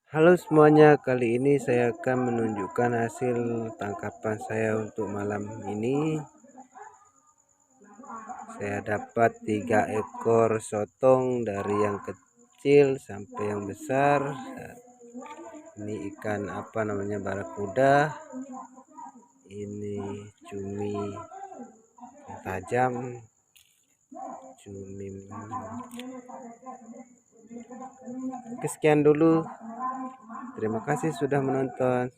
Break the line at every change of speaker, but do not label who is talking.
Halo semuanya, kali ini saya akan menunjukkan hasil tangkapan saya untuk malam ini. Saya dapat 3 ekor sotong dari yang kecil sampai yang besar. Ini ikan apa namanya, barakuda. Ini cumi tajam, cumi. Sekian dulu. Terima kasih sudah menonton.